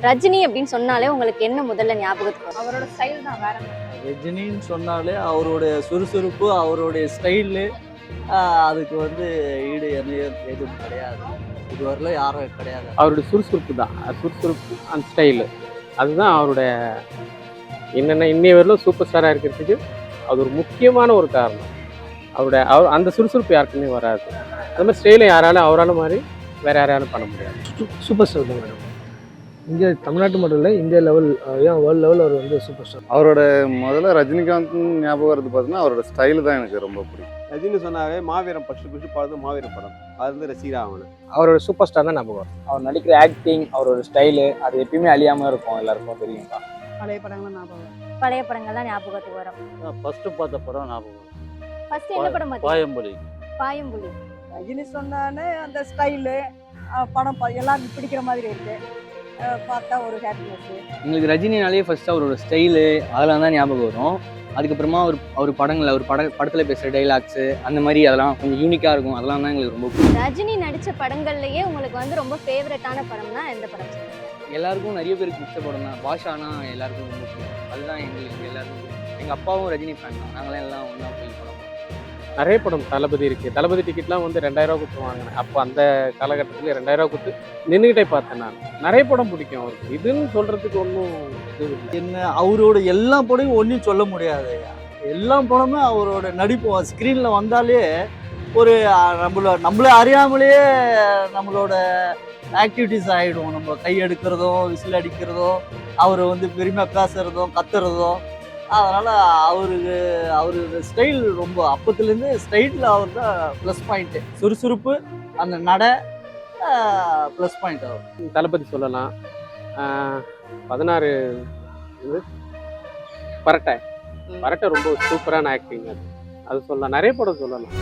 ரஜினி அப்படின்னு சொன்னாலே உங்களுக்கு என்ன முதல்ல ஞாபகத்துக்கு வரும்? அவரோட ஸ்டைல் தான் வேற மாதிரி. ரஜினின்னு சொன்னாலே அவருடைய சுறுசுறுப்பு, அவருடைய ஸ்டைலு, அதுக்கு வந்து ஈடு எதுவும் கிடையாது. இதுவரையிலும் யாரும் கிடையாது. அவருடைய சுறுசுறுப்பு தான், சுறுசுறுப்பு அந்த ஸ்டைலு அதுதான் அவருடைய இன்னைய வரலும் சூப்பர் ஸ்டாராக இருக்கிறதுக்கு அது ஒரு முக்கியமான ஒரு காரணம். அவர் அந்த சுறுசுறுப்பு யாருக்குமே வராது. அது மாதிரி ஸ்டைலை யாராலும் அவரால் மாதிரி வேறு யாராலும் பண்ண முடியாது. சூப்பர் ஸ்டார் தான் மேடம். இந்தியா தமிழ்நாட்டு மட்டும் இல்லை, இந்தியா லெவல், ஏன் வேர்ல்டு லெவல் அவர் வந்து சூப்பர் ஸ்டார். அவரோட முதல்ல ரஜினிகாந்த் ஞாபகம் வருது பார்த்தீங்கன்னா அவரோட ஸ்டைலு தான் எனக்கு ரொம்ப பிடிக்கும். ரஜினி சொன்னாவே மாவீரம் ஃபர்ஸ்ட் படம் மாவீரம் படம், அது வந்து ரசிகராகணும். அவரோட சூப்பர் ஸ்டார் தான் ஞாபகம் வரும். அவர் நடிக்கிற ஆக்டிங், அவரோட ஸ்டைலு அது எப்பயுமே அழியாமல் இருக்கும், எல்லாருக்கும் தெரியுங்களா. பழைய படங்கள் ஞாபகம். பழைய படங்கள்லாம் ஞாபகத்துக்கு வரும். ஃபர்ஸ்ட் பார்த்த படம் ஞாபகம். ஃபர்ஸ்ட் என்ன படம் பார்த்தீங்க? பாயம்புலி. பாயம்புலி. ரஜினி சொன்னானே அந்த ஸ்டைலு படம் எல்லாருக்கும் பிடிக்கிற மாதிரி இருக்கு. பார்த்தா ஒரு ஹாப்பினஸ். எங்களுக்கு ரஜினினாலே ஃபர்ஸ்ட் அவரோட ஸ்டைலு அதெல்லாம் தான் ஞாபகம் வரும். அதுக்கப்புறமா அவர் படங்களில் படத்தில் பேசுகிற டைலாக்ஸு அந்த மாதிரி அதெல்லாம் கொஞ்சம் யூனிக்காக இருக்கும். அதெல்லாம் தான் எங்களுக்கு ரொம்ப பிடிக்கும். ரஜினி நடிச்ச படங்கள்லயே உங்களுக்கு வந்து ரொம்ப ஃபேவரட்டான படம்னா எந்த படம் சொல்லுங்க? எல்லாருக்கும் நிறைய பேருக்கு பிடிச்ச படம் தான் பாஷானா, எல்லாருக்கும் ரொம்ப பிடிக்கும். அதுதான் எங்களுக்கு எல்லாருக்கும் பிடிக்கும். எங்கள் அப்பாவும் ரஜினி ஃபேன் தான். நாங்களாம் எல்லாம் ஒன்றா போய் படம். நிறைய படம் தளபதி இருக்குது. தளபதி டிக்கெட்லாம் வந்து 2000 ரூபா கொடுத்து வாங்கினேன். அப்போ அந்த காலகட்டத்தில் 2000 ரூபா கொடுத்து நின்றுக்கிட்டே பார்த்தேன். நான் நிறைய படம் பிடிக்கும் அவருக்கு. இதுன்னு சொல்கிறதுக்கு ஒன்றும் இது இல்லை. என்ன அவரோட எல்லா படமும் ஒன்றும் சொல்ல முடியாது. எல்லா படமும் அவரோட நடிப்பு ஸ்க்ரீனில் வந்தாலே ஒரு நம்மள அறியாமலேயே நம்மளோட ஆக்டிவிட்டிஸ் ஆகிடும். நம்ம கை எடுக்கிறதோ, விசில் அடிக்கிறதோ, அவர் வந்து பெருமையாக பேசுகிறதும் கத்துறதும். அதனால் அவருக்கு ஸ்டைல் ரொம்ப அப்பத்துலேருந்து ஸ்டைலில் அவர் தான் ப்ளஸ் பாயிண்ட்டு. சுறுசுறுப்பு, அந்த நடை ப்ளஸ் பாயிண்ட். அவர் தளபதி சொல்லலாம். 16 இது பரட்டை ரொம்ப சூப்பரான ஆக்டிங். அது சொல்லலாம். நிறைய படம் சொல்லலாம்.